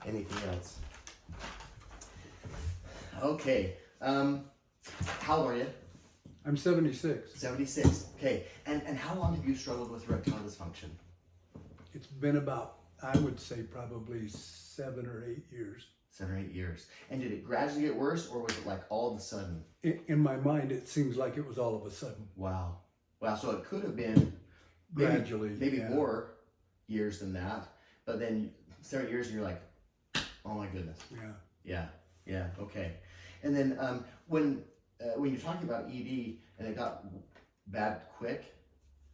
anything else. Okay. How old are you? I'm 76. 76. Okay. And how long have you struggled with erectile dysfunction? It's been about, I would say, probably 7 or 8 years. 7 or 8 years. And did it gradually get worse, or was it like all of a sudden? In my mind, it seems like it was all of a sudden. Wow. Wow. So it could have been Gradually. maybe yeah. more years than that. But then 7 years and you're like, oh my goodness. Yeah. Yeah. Yeah. Okay. And then when you're talking about ED and it got bad quick,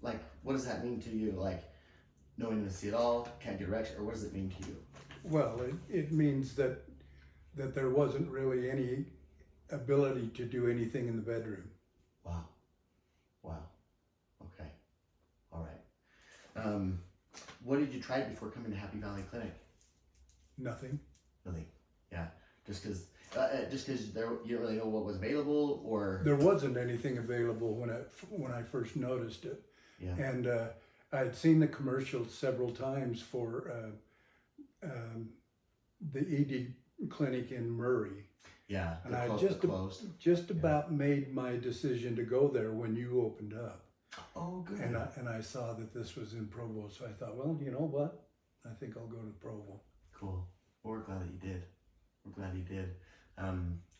like what does that mean to you? Like no intimacy at all, can't get erection, or what does it mean to you? Well, it means that there wasn't really any ability to do anything in the bedroom. Wow. Wow. Okay. All right. What did you try before coming to Happy Valley Clinic? Nothing. Really? Yeah. Just because you didn't really know what was available, or There wasn't anything available when I first noticed it. yeah. And I'd seen the commercials several times for the ED clinic in Murray. Yeah. And I just about made my decision to go there when you opened up. Oh, good. And I saw that this was in Provo, so I thought, well, you know what? I think I'll go to Provo. Cool. Well, we're glad that you did. We're glad you did.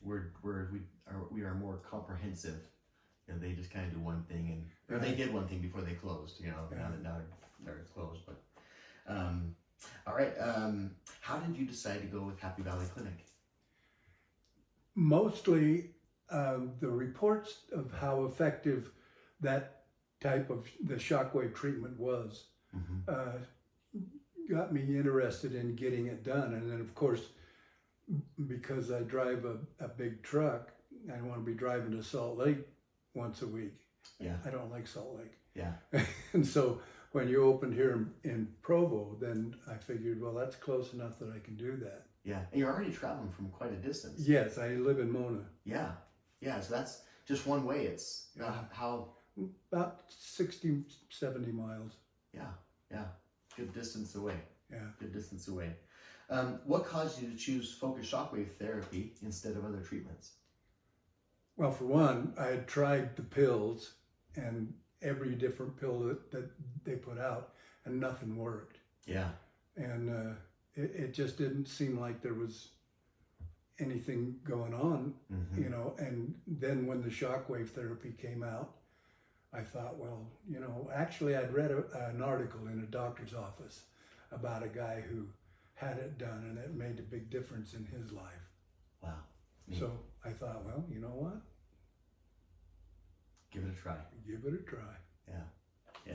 We are more comprehensive. You know, they just kind of do one thing, or they did one thing before they closed. You know, Yeah. now they're closed. But all right. How did you decide to go with Happy Valley Clinic? Mostly the reports of how effective that type of the shockwave treatment was got me interested in getting it done. And then, of course, because I drive a big truck, I want to be driving to Salt Lake once a week. Yeah. I don't like Salt Lake. Yeah. And so when you opened here in Provo, then I figured, well, that's close enough that I can do that. Yeah. And you're already traveling from quite a distance. Yes, I live in Mona. Yeah. Yeah. So that's just one way. It's how. About 60, 70 miles. Yeah. Yeah. Good distance away. Yeah. Good distance away. What caused you to choose focused shockwave therapy instead of other treatments? Well, for one, I had tried the pills and every different pill that they put out, and nothing worked. Yeah. And it just didn't seem like there was anything going on, you know. And then when the shockwave therapy came out, I thought, well, you know, actually I'd read an article in a doctor's office about a guy who had it done, and it made a big difference in his life. Wow. Neat. So I thought, well, you know what? Give it a try. Give it a try. Yeah.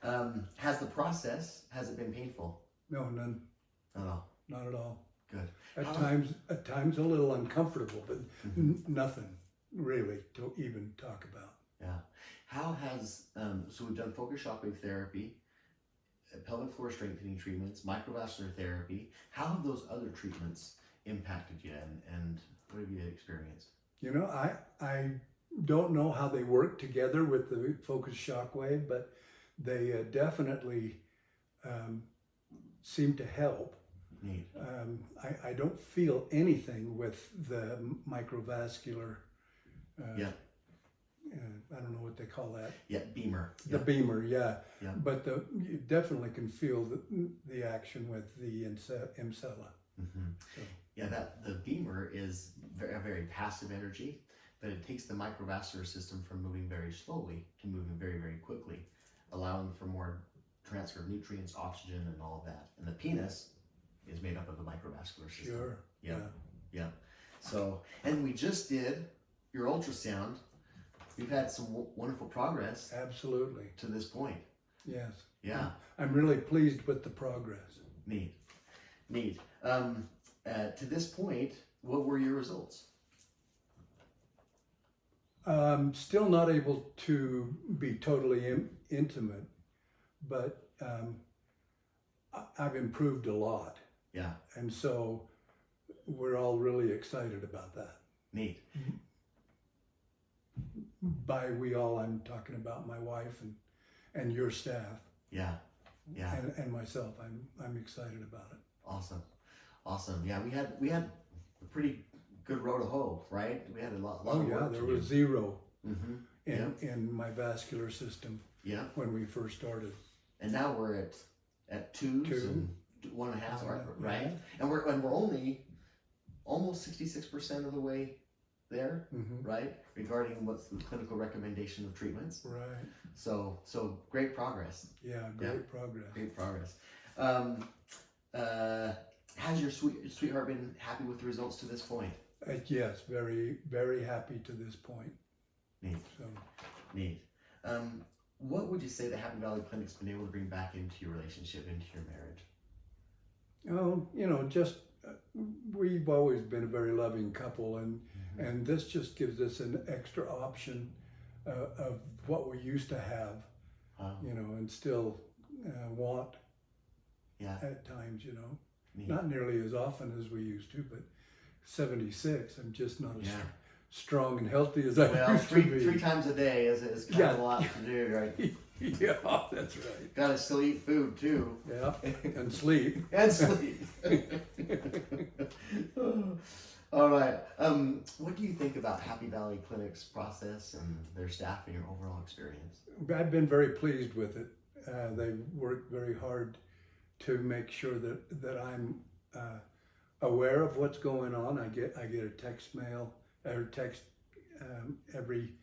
Yeah. Has it been painful? No, none. Not at all. Not at all. Good. At times a little uncomfortable, but nothing really to even talk about. Yeah. How has, so we've done focused shockwave therapy, pelvic floor strengthening treatments, microvascular therapy. How have those other treatments impacted you, and what have you experienced? You know, I don't know how they work together with the focused shockwave, but they definitely seem to help. Neat. I don't feel anything with the microvascular. Yeah. I don't know what they call that. Yeah, beamer. The beamer, yeah. Yeah. But you definitely can feel the action with the Emsella. So. Yeah, the beamer is a very passive energy, but it takes the microvascular system from moving very slowly to moving very, very quickly, allowing for more transfer of nutrients, oxygen, and all of that. And the penis is made up of the microvascular system. Sure. Yeah. So, and we just did your ultrasound. We've had some wonderful progress. Absolutely. To this point. Yes. Yeah. I'm really pleased with the progress. Neat. To this point, what were your results? Still not able to be totally intimate, but I've improved a lot. Yeah. And so we're all really excited about that. Neat. By we all, I'm talking about my wife and your staff. Yeah. Yeah. And myself. I'm excited about it. Awesome. Awesome. Yeah, we had a pretty good row to hoe, right? We had a lot Oh of yeah, work there to was do. zero Mm-hmm. in my vascular system Yeah. when we first started. And now we're at twos Two. and 1.5, Yeah. right? And we're only almost 66% of the way there, Mm-hmm. right? Regarding what's the clinical recommendation of treatments. Right. So great progress. Yeah, great progress. Great progress. Has your sweetheart been happy with the results to this point? Yes, very, very happy to this point. Neat. So, Neat. What would you say the Happy Valley Clinic's been able to bring back into your relationship, into your marriage? oh, you know, just we've always been a very loving couple, and Mm-hmm. and this just gives us an extra option of what we used to have, you know, and still want Yeah. at times, you know. Neat. Not nearly as often as we used to, but 76, I'm just not as Yeah. strong and healthy as I Well, used to be. three times a day is kind of a lot to do, right? Yeah, that's right. Gotta still eat food too. Yeah, and sleep. And sleep. All right. What do you think about Happy Valley Clinic's process and their staff and your overall experience? I've been very pleased with it. They've worked very hard to make sure that I'm aware of what's going on. I get a text every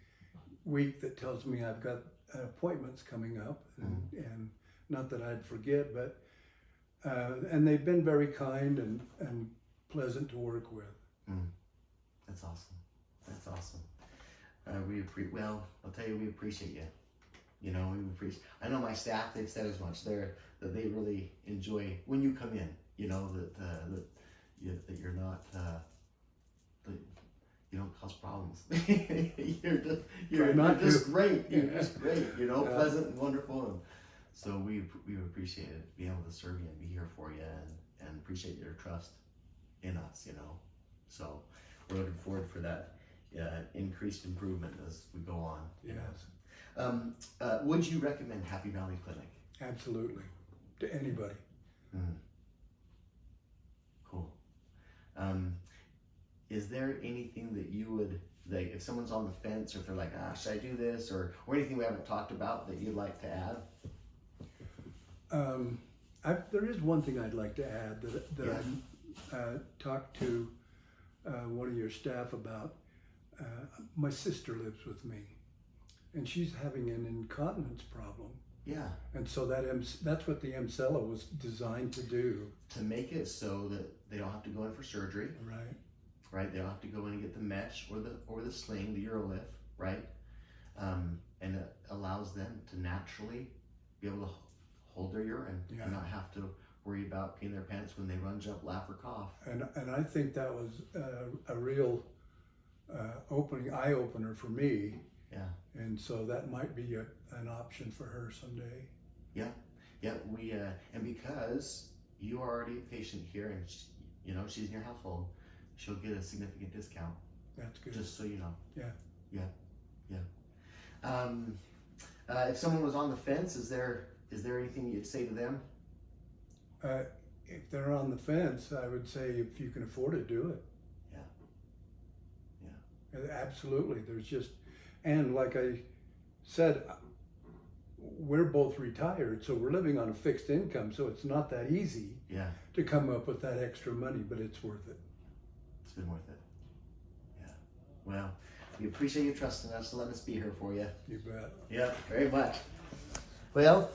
week that tells me I've got appointments coming up, and not that I'd forget, but and they've been very kind and pleasant to work with. That's awesome. That's awesome. Well, I'll tell you, we appreciate you. You know, we appreciate. I know my staff; they've said as much. That they really enjoy when you come in. You know that you're not that you don't cause problems. you're just great. You're just great. You know, pleasant and wonderful. And so we appreciate it, being able to serve you and be here for you, and appreciate your trust in us. You know, so we're looking forward for that increased improvement as we go on. You know. Would you recommend Happy Valley Clinic? Absolutely, to anybody. Cool. Is there anything that you would, like, if someone's on the fence, or if they're like, should I do this, or anything we haven't talked about that you'd like to add? There is one thing I'd like to add that I talked to one of your staff about. My sister lives with me, and she's having an incontinence problem. Yeah. And so that's what the Emcella was designed to do. To make it so that they don't have to go in for surgery. Right. Right. They don't have to go in and get the mesh or the sling, the Urolift. Right. And it allows them to naturally be able to hold their urine and not have to worry about peeing their pants when they run, jump, laugh, or cough. And I think that was a real eye opener for me. Yeah. And so that might be an option for her someday. Yeah. Yeah. We and because you are already a patient here, and she's in your household, she'll get a significant discount. That's good. Just so you know. Yeah. If someone was on the fence, is there anything you'd say to them? If they're on the fence, I would say if you can afford it, do it. Yeah. Absolutely. There's just, and like I said, we're both retired, so we're living on a fixed income, so it's not that easy to come up with that extra money, but it's worth it. It's been worth it. Yeah. Well, we appreciate you trusting us to let us be here for you. You bet. Yeah, very much. Well,